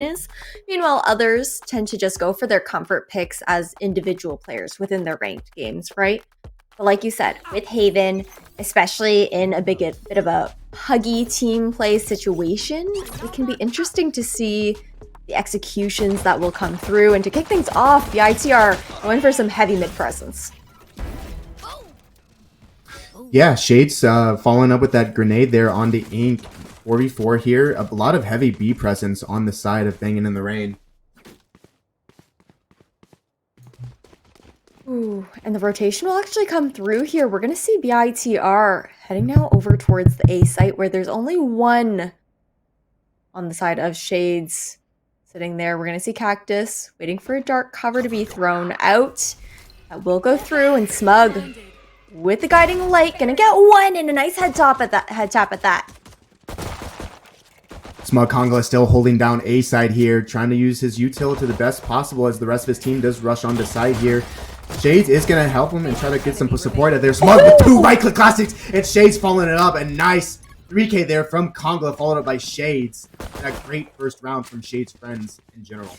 is. Meanwhile, others tend to just go for their comfort picks as individual players within their ranked games, right? But like you said, with Haven, especially in a bit of a huggy team play situation, it can be interesting to see the executions that will come through. And to kick things off, the ITR going for some heavy mid presence. Yeah, Shades following up with that grenade there on the Ink. 4v4 here. A lot of heavy B presence on the side of Banging in the Rain. Ooh, and the rotation will actually come through here. We're going to see BITR heading now over towards the A site where there's only one on the side of Shades sitting there. We're going to see Cactus waiting for a dark cover to be thrown out. That will go through, and Smug with the guiding light gonna get one and a nice head tap at that. Smug Kongla still holding down A side here, trying to use his util to the best possible as the rest of his team does rush on the side here. Shades is going to help him and try to get some support. There's Smug with 2 right-click classics, and Shades following it up. A nice 3K there from Kongla, followed up by Shades. And a great first round from Shades' friends in general.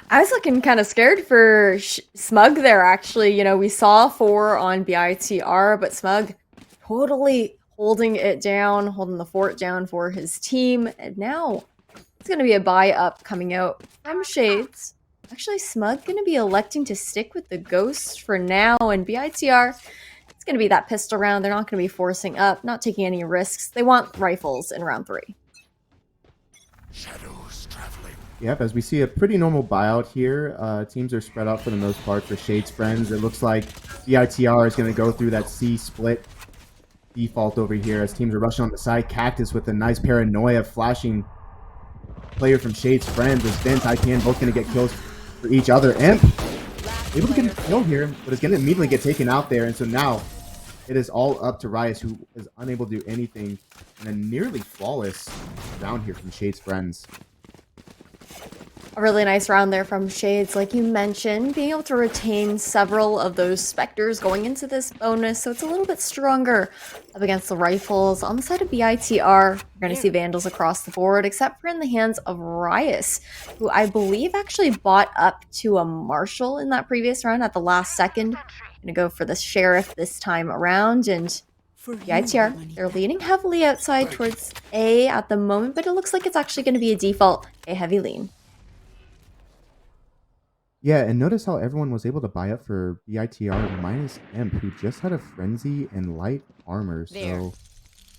I was looking kind of scared for Smug there, actually. You know, we saw 4 on BITR, but Smug totally holding it down, holding the fort down for his team. And now it's going to be a buy up coming out from Shades. Actually, Smug going to be electing to stick with the Ghost for now. And BITR, it's going to be that pistol round. They're not going to be forcing up, not taking any risks. They want rifles in round 3. Shadows traveling. Yep, as we see a pretty normal buyout here. Teams are spread out for the most part for Shades' friends. It looks like BITR is going to go through that C split default over here as teams are rushing on the side. Cactus with a nice paranoia flashing player from Shades' friends as Vince, IPN both going to get kills for each other. Imp able to get a kill here, but it's going to immediately get taken out there. And so now it is all up to Rias, who is unable to do anything in a nearly flawless round here from Shades' friends. A really nice round there from Shades, like you mentioned, being able to retain several of those Spectres going into this bonus, so it's a little bit stronger up against the rifles. On the side of BITR, we're going to see Vandals across the board, except for in the hands of Rias, who I believe actually bought up to a Marshal in that previous round at the last second. Going to go for the Sheriff this time around, and BITR, they're leaning heavily outside towards A at the moment, but it looks like it's actually going to be a default A heavy lean. Yeah, and notice how everyone was able to buy up for BITR minus Imp, who just had a Frenzy and light armor. So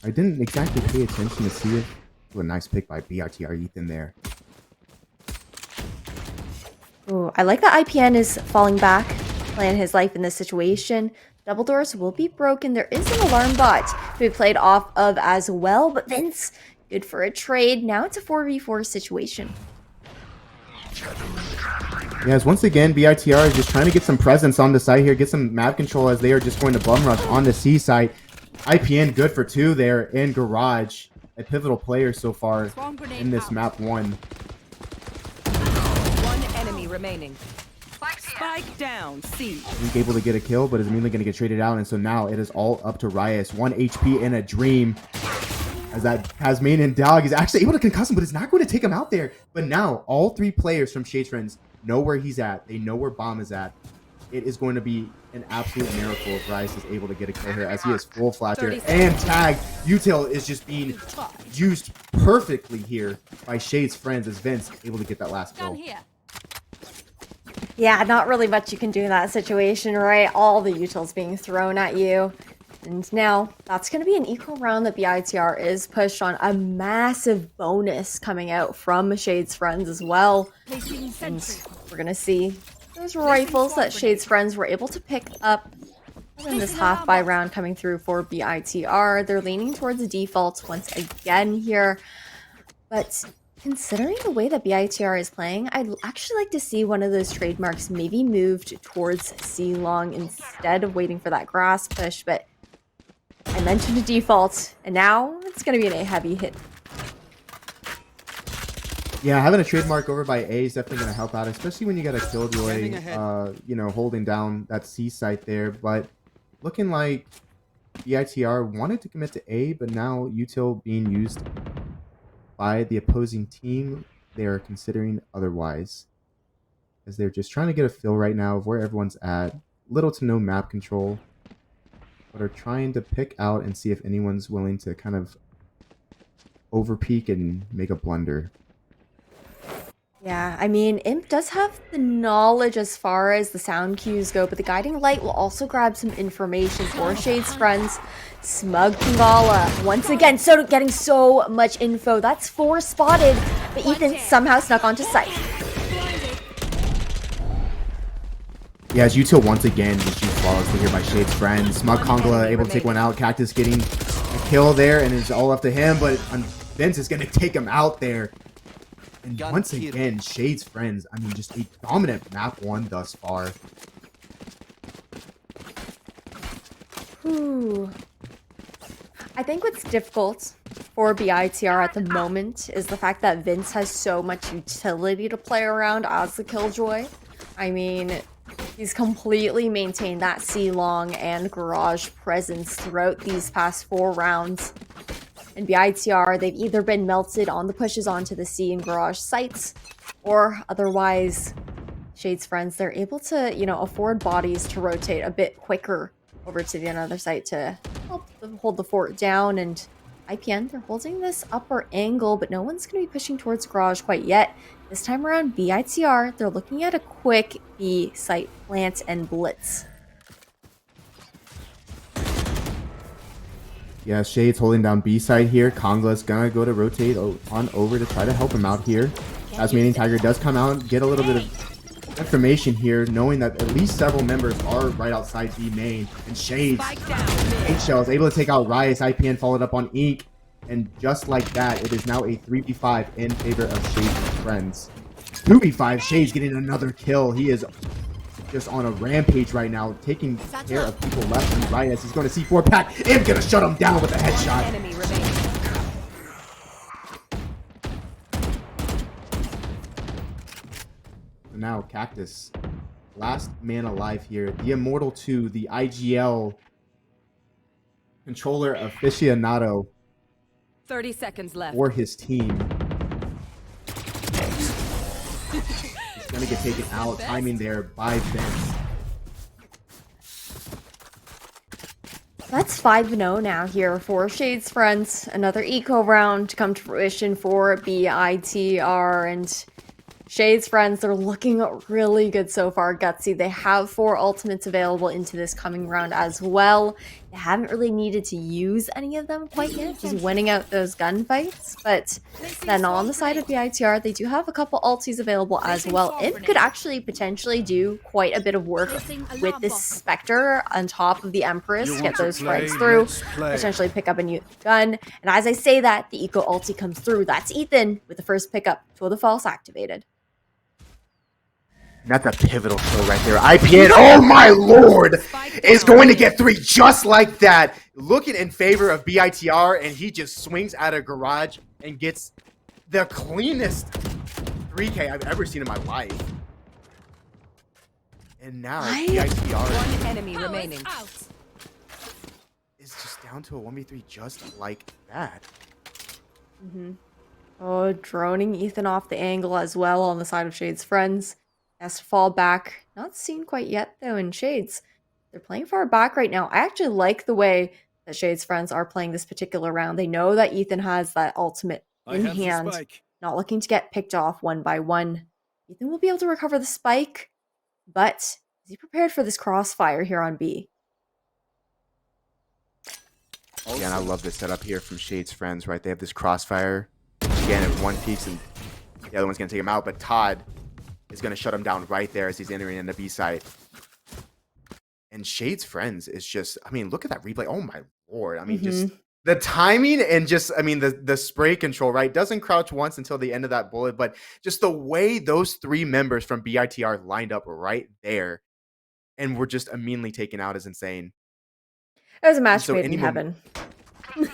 I didn't exactly pay attention to see if a nice pick by BITR Ethan there. Ooh, I like that IPN is falling back, playing his life in this situation. Double doors will be broken. There is an alarm bot to be played off of as well, but Vince, good for a trade. Now it's a 4v4 situation. Yes, once again, BITR is just trying to get some presence on the side here, get some map control as they are just going to bum rush on the C side. IPN good for 2 there in Garage, a pivotal player so far in this map 1. One enemy remaining. Spike down, C. He's able to get a kill, but is immediately going to get traded out, and so now it is all up to Rias. 1 HP in a dream. As that Tasmanian dog is actually able to concuss him, but it's not going to take him out there. But now, all 3 players from Shades Friends know where he's at. They know where Bomb is at. It is going to be an absolute miracle if Rice is able to get a kill here, as he is full flash here. And tag. Util is just being used perfectly here by Shades Friends, as Vince able to get that last kill. Yeah, not really much you can do in that situation, right? All the utils being thrown at you. And now that's going to be an equal round that BITR is pushed on. A massive bonus coming out from Shades' friends as well. And we're going to see those rifles that Shades' friends were able to pick up in this half-buy round coming through for BITR. They're leaning towards the defaults once again here. But considering the way that BITR is playing, I'd actually like to see one of those trademarks maybe moved towards C-Long instead of waiting for that grass push. But I mentioned a default, and now it's going to be an A-heavy hit. Yeah, having a trademark over by A is definitely going to help out, especially when you got a Killjoy, you know, holding down that C site there. But looking like BITR wanted to commit to A, but now util being used by the opposing team they are considering otherwise, as they're just trying to get a feel right now of where everyone's at. Little to no map control, but are trying to pick out and see if anyone's willing to kind of overpeak and make a blunder. Yeah, I mean, Imp does have the knowledge as far as the sound cues go, but the Guiding Light will also grab some information for Shade's friends. Smug Pingala, once again, getting so much info. That's 4 spotted, but Ethan somehow snuck onto site. Yeah, as util once again just used flawlessly here by Shade's friend. Smug Kongla able to take one out. Cactus getting a kill there, and it's all up to him, but Vince is going to take him out there. And once again, Shade's friends, I mean, just a dominant map 1 thus far. Ooh. I think what's difficult for BITR at the moment is the fact that Vince has so much utility to play around as the Killjoy. I mean, he's completely maintained that C-Long and Garage presence throughout these past 4 rounds. In BITR, they've either been melted on the pushes onto the C and Garage sites, or otherwise, Shade's friends, they're able to, you know, afford bodies to rotate a bit quicker over to the another site to help hold the fort down. And IPN, they're holding this upper angle, but no one's going to be pushing towards Garage quite yet. This time around, BITR, they're looking at a quick B site plant and blitz. Yeah, Shade's holding down B side here. Kongla's gonna go to rotate on over to try to help him out here. Tasmanian Tiger does come out and get a little bit of information here, knowing that at least several members are right outside B main. And Shade's Shell is able to take out Riot. IPN followed up on Ink. And just like that, it is now a 3v5 in favor of Shade's friends. 2v5, Shade's getting another kill. He is just on a rampage right now, taking care of people left and right as he's going to C4 pack. I'm gonna shut him down with a headshot. Enemy remaining. So now Cactus, last man alive here, the Immortal 2, the IGL controller aficionado 30 seconds left. for his team. He's gonna get taken out. Timing there by Vince. That's 5-0 now here for Shade's friends. Another eco round to come to fruition for BITR, and Shade's friends, they're looking really good so far. Gutsy, they have 4 ultimates available into this coming round as well. They haven't really needed to use any of them quite yet, just winning out those gunfights. But then on the side of BITR, they do have a couple ultis available as well. Imp could actually potentially do quite a bit of work with this Spectre on top of the Empress to get those frags through, potentially pick up a new gun. And as I say that, the eco ulti comes through. That's Ethan with the first pickup, Tour de False activated. That's a pivotal kill right there. IPN, oh my lord, is going to get 3 just like that. Looking in favor of BITR, and he just swings out of Garage and gets the cleanest 3K I've ever seen in my life. And now BITR One enemy remaining. is just down to a 1v3 just like that. Oh, droning Ethan off the angle as well on the side of Shade's friends. Has to fall back. Not seen quite yet, though, in Shades. They're playing far back right now. I actually like the way that Shade's friends are playing this particular round. They know that Ethan has that ultimate in hand. Not looking to get picked off one by one. Ethan will be able to recover the spike, but is he prepared for this crossfire here on B? Yeah, and I love this setup here from Shade's friends, right? They have this crossfire. Again, if one peeks and the other one's going to take him out, but Todd is going to shut him down right there as he's entering in the B site. And Shade's friends is just, I mean, look at that replay. Oh my lord. I mean, just the timing and just, I mean, the spray control, right? Doesn't crouch once until the end of that bullet, but just the way those 3 members from BITR lined up right there and were just immediately taken out is insane. It was a match made in heaven.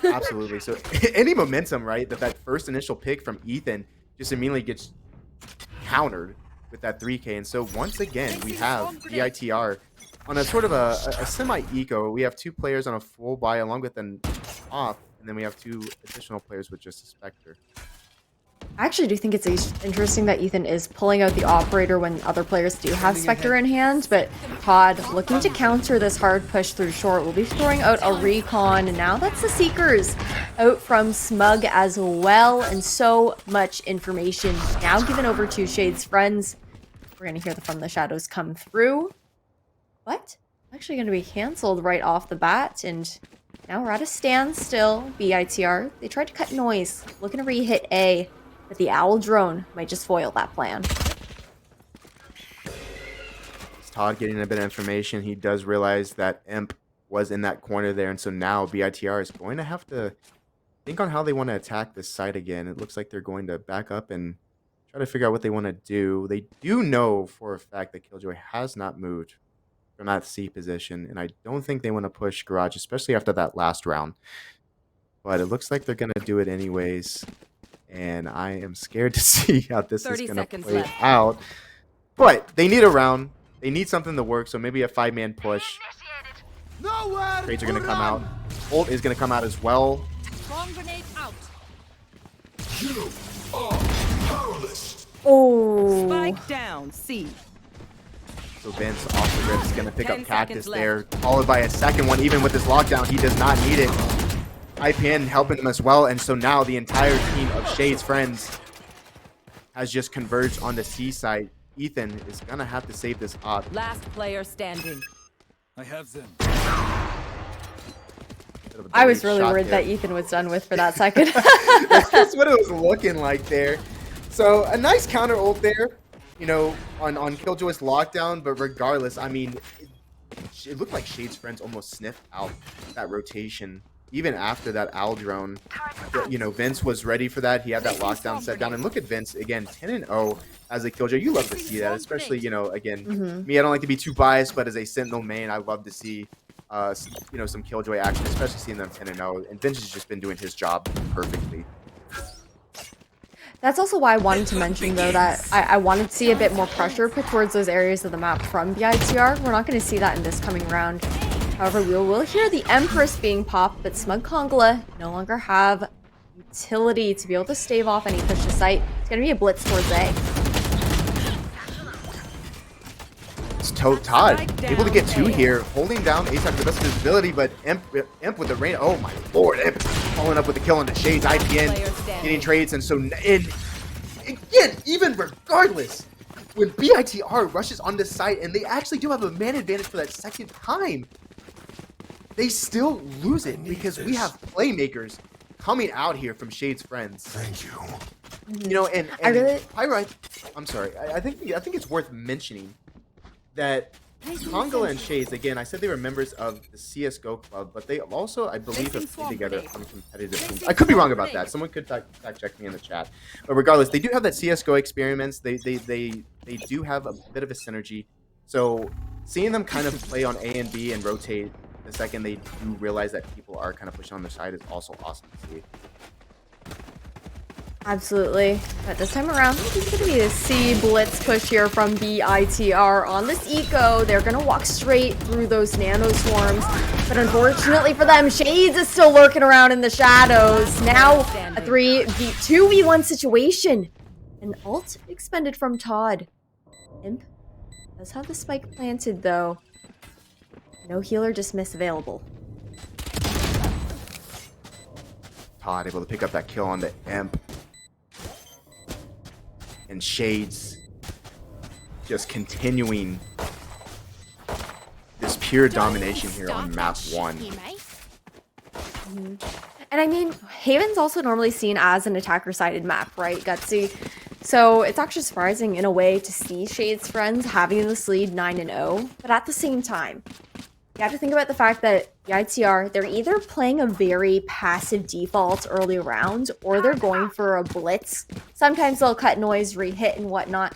Absolutely. So any momentum, right, that first initial pick from Ethan just immediately gets countered with that 3K. And so once again, we have BITR on a sort of a semi-eco. We have 2 players on a full buy along with an off, and then we have 2 additional players with just a Spectre. I actually do think it's interesting that Ethan is pulling out the operator when other players do have Spectre in hand, but Todd, looking to counter this hard push through short, will be throwing out a recon, and now that's the Seekers out from Smug as well, and so much information now given over to Shade's friends. We're going to hear the From the Shadows come through, but actually going to be canceled right off the bat, and now we're at a standstill. BITR, they tried to cut noise, looking to re-hit A, but the Owl drone might just foil that plan. It's Todd getting a bit of information. He does realize that Imp was in that corner there, and so now BITR is going to have to think on how they want to attack this site again. It looks like they're going to back up and try to figure out what they want to do. They do know for a fact that Killjoy has not moved from that C position, and I don't think they want to push Garage, especially after that last round. But it looks like they're going to do it anyways, and I am scared to see how this is going to play out. But they need a round. They need something to work, so maybe a 5-man push. Trades are going to come out. Ult is going to come out as well. Bomb grenade out. You are powerless. Oh, Spike down. C. So Vince off the rip is going to pick 10 up Cactus seconds there, followed by a second one. Even with this lockdown, he does not need it. IPN helping him as well, and so now the entire team of Shade's friends has just converged on the C site. Ethan is going to have to save this op. Last player standing. I have them. I was really worried that Ethan was done with for that second. That's what it was looking like there. So a nice counter ult there, you know, on Killjoy's lockdown, but regardless, I mean, it looked like Shade's friends almost sniffed out that rotation. Even after that Owl drone, you know, Vince was ready for that. He had that lockdown set down. And look at Vince, again, 10-0 as a Killjoy. You love to see that, especially, you know, again, me, I don't like to be too biased, but as a Sentinel main, I love to see, you know, some Killjoy action, especially seeing them 10-0. And Vince has just been doing his job perfectly. That's also why I wanted to mention, though, that I wanted to see a bit more pressure put towards those areas of the map from BITR. We're not going to see that in this coming round. However, we will hear the Empress being popped, but Smug Kongla no longer have utility to be able to stave off any push to site. It's going to be a blitz towards A. It's Todd able to get 2 here, holding down A-Side to the best of his ability, but Imp with the rain. Oh my lord, Imp following up with the kill on the Shades. IPN getting trades, and so again, even regardless, when BITR rushes on this site and they actually do have a man advantage for that second time, they still lose it because we have playmakers coming out here from Shade's friends. Thank you. You know, and really... Pyro, I'm sorry. I think it's worth mentioning that Kongala and Shades, again, I said they were members of the CSGO club, but they also, I believe, have played together on competitive teams. I could be wrong about that. Someone could fact check me in the chat. But regardless, they do have that CSGO experiments. They do have a bit of a synergy. So seeing them kind of play on A and B and rotate the second they do realize that people are kind of pushing on their side is also awesome to see. Absolutely. But this time around, it's going to be a C blitz push here from BITR on this eco. They're going to walk straight through those nano swarms. But unfortunately for them, Shades is still lurking around in the shadows. Now a 2v1 situation. An ult expended from Todd. Imp does have the spike planted though. No healer dismiss available. Todd able to pick up that kill on the Imp. And Shades just continuing this pure domination here on map 1. And I mean, Haven's also normally seen as an attacker-sided map, right, Gutsy? So it's actually surprising in a way to see Shade's friends having this lead 9-0, but at the same time, you have to think about the fact that BITR, they're either playing a very passive default early round, or they're going for a blitz. Sometimes they'll cut noise, re-hit, and whatnot,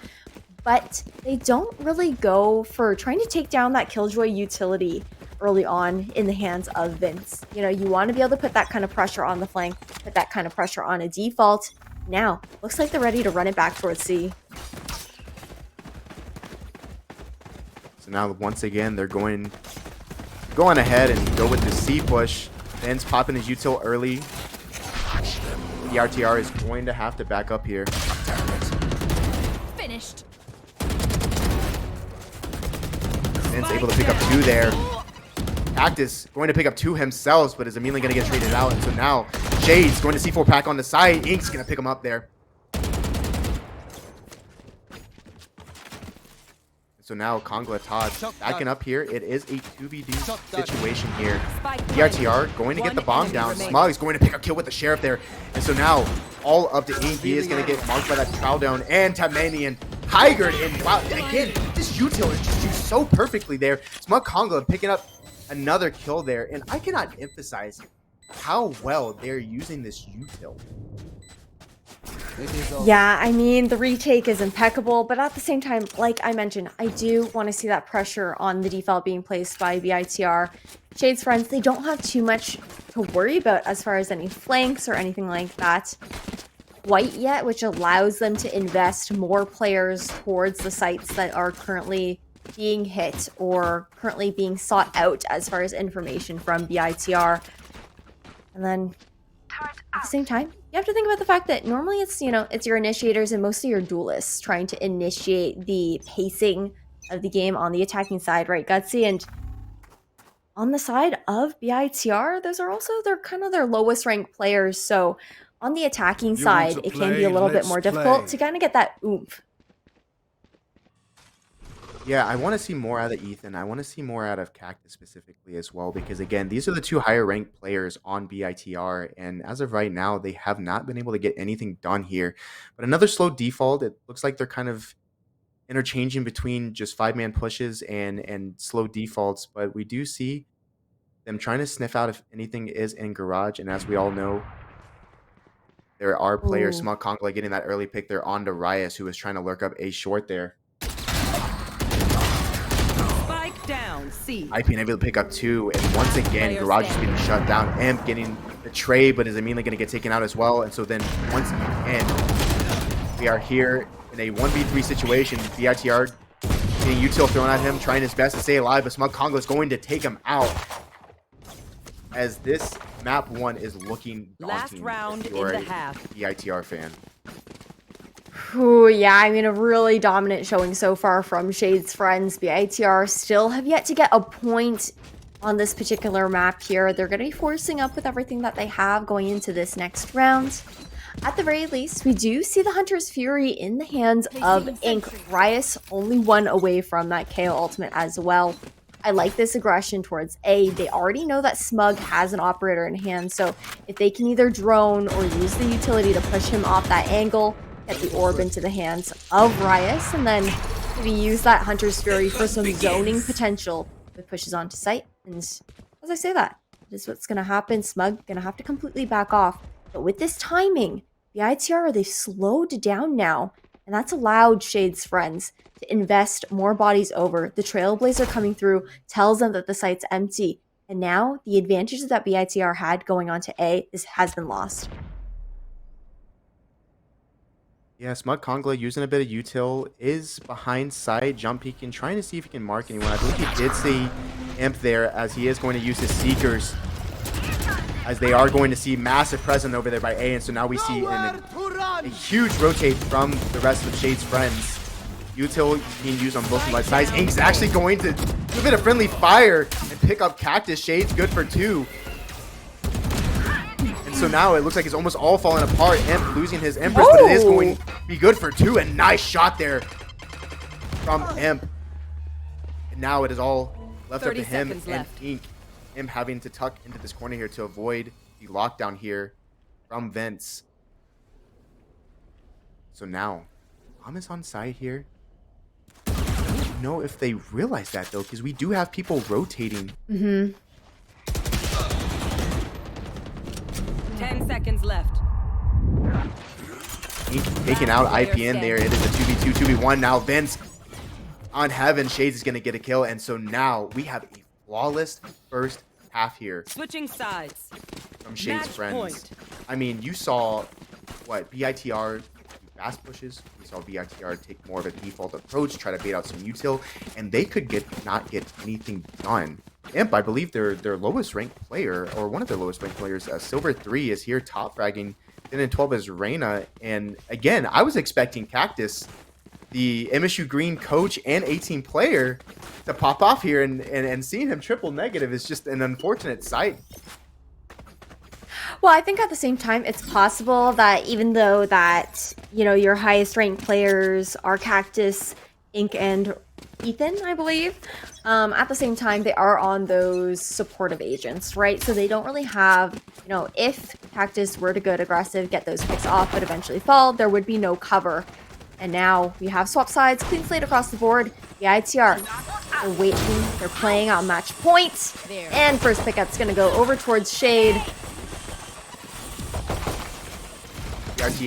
but they don't really go for trying to take down that Killjoy utility early on in the hands of Vince. You know, you want to be able to put that kind of pressure on the flank, put that kind of pressure on a default. Now, looks like they're ready to run it back towards C. So now, once again, they're going ahead and go with the C push. Vince popping his util early. BITR is going to have to back up here. Finished. Vince able to pick up 2 there. Cactus going to pick up 2 himself, but is immediately going to get traded out. And so now Shade's going to C4 pack on the side. Ink's going to pick him up there. So now Kongla Todd backing up here. It is a 2v2 situation here. BITR going to get the bomb down. Smug is going to pick up kill with the sheriff there. And so now all up to Ink. He is going to get marked by that trow down. And Tasmanian Tigered. And wow, again, this util is just used so perfectly there. Smug Kongla picking up another kill there. And I cannot emphasize how well they're using this util. Yeah, I mean, the retake is impeccable, but at the same time, like I mentioned, I do want to see that pressure on the default being placed by BITR. Shade's friends, they don't have too much to worry about as far as any flanks or anything like that quite yet, which allows them to invest more players towards the sites that are currently being hit or currently being sought out as far as information from BITR. And then at the same time, you have to think about the fact that normally it's, you know, it's your initiators and mostly your duelists trying to initiate the pacing of the game on the attacking side, right, Gutsy? And on the side of BITR, those are also their kind of their lowest ranked players. So on the attacking side, it can be a little bit more difficult to kind of get that oomph. Yeah, I want to see more out of Ethan. I want to see more out of Cactus specifically as well, because again, these are the 2 higher ranked players on BITR, and as of right now, they have not been able to get anything done here. But another slow default. It looks like they're kind of interchanging between just 5-man pushes and slow defaults, but we do see them trying to sniff out if anything is in garage, and as we all know, there are players, Smug Kongla getting that early pick there on to Rias, who is trying to lurk up a short there. Down, C. IP able to pick up 2, and once again, Garage is getting shut down. Imp getting the trade, but is immediately going to get taken out as well. And so then once again, we are here in a 1v3 situation. BITR getting util thrown at him, trying his best to stay alive, but Smug Kongla is going to take him out. As this map 1 is looking daunting. Last round if you're in the a half. BITR fan. Ooh, yeah, I mean, a really dominant showing so far from Shade's friends. BITR still have yet to get a point on this particular map here. They're going to be forcing up with everything that they have going into this next round. At the very least, we do see the Hunter's Fury in the hands of Ink. Rias only 1 away from that KO ultimate as well. I like this aggression towards A. They already know that Smug has an operator in hand, so if they can either drone or use the utility to push him off that angle, get the orb into the hands of Rias, and then maybe use that Hunter's Fury for some zoning potential with pushes onto site. And as I say that, this is what's going to happen. Smug going to have to completely back off. But with this timing, BITR, they've slowed down now, and that's allowed Shade's friends to invest more bodies over. The Trailblazer coming through tells them that the site's empty, and now the advantages that BITR had going on to A has been lost. Yeah, Smug Kongla using a bit of util, is behind side, jump peeking, trying to see if he can mark anyone. I believe he did see Imp there, as he is going to use his Seekers, as they are going to see massive present over there by A, and so now we see a huge rotate from the rest of Shade's friends. Util being used on both sides. Ink's actually going to do a bit of friendly fire and pick up Cactus. Shade's good for 2. So now it looks like it's almost all falling apart. Imp losing his Empress, but it is going to be good for 2. A nice shot there from Imp. And now it is all left up to him and Ink. Imp having to tuck into this corner here to avoid the lockdown here from Vince. So now, Mom is on side here. I don't know if they realize that though, because we do have people rotating. 10 seconds left. Taking out IPN there. It is a 2v2, 2v1. Now Vince on Heaven. Shades is going to get a kill. And so now we have a flawless first half here. Switching sides. From Shades' Match friends. point. I mean, you saw what BITR do fast pushes. We saw BITR take more of a default approach, try to bait out some util, and they could not get anything done. Imp, I believe their lowest ranked player, or one of their lowest ranked players, Silver 3, is here top fragging Then in 12 is Reyna. And again, I was expecting Cactus, the MSU Green coach and 18 player, to pop off here, and seeing him triple negative is just an unfortunate sight. Well, I think at the same time, it's possible that even though that, you know, your highest ranked players are Cactus, Ink, and Ethan, I believe, at the same time, they are on those supportive agents, right? So they don't really have, you know, if Cactus were to go aggressive, get those picks off, but eventually fall, there would be no cover. And now we have swap sides, clean slate across the board. The ITR, they're waiting, they're playing on match point. And first pickup's gonna go over towards Shade. The RT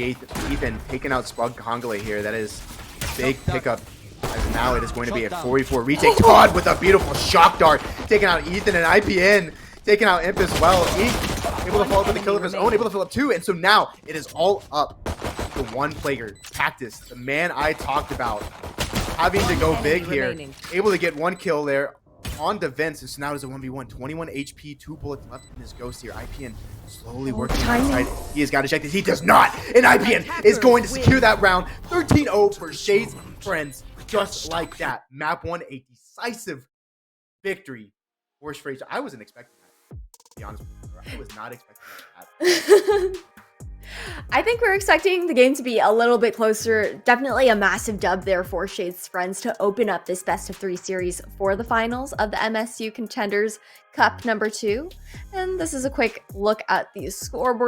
Ethan taking out Spug Hongale here. That is a big pickup. As now it is going to be a 4v4 retake. Todd with a beautiful shock dart, taking out Ethan and IPN, taking out Imp as well. Ink able to follow up with the kill of his own, able to fill up 2, and so now it is all up to one player, Cactus, the man I talked about, having to go big here, able to get 1 kill there on defense, and so now it is a 1v1, 21 HP, 2 bullets left in his ghost here. IPN slowly working outside. He has got ejected. He does not, and IPN is going to secure that round. 13-0 for Shades Friends. Just like that. Map 1, a decisive victory for Fraser. I wasn't expecting that, to be honest with you. I was not expecting that. I think we're expecting the game to be a little bit closer. Definitely a massive dub there for Shades Friends to open up this best of 3 series for the finals of the MSU Contenders Cup #2. And this is a quick look at the scoreboard.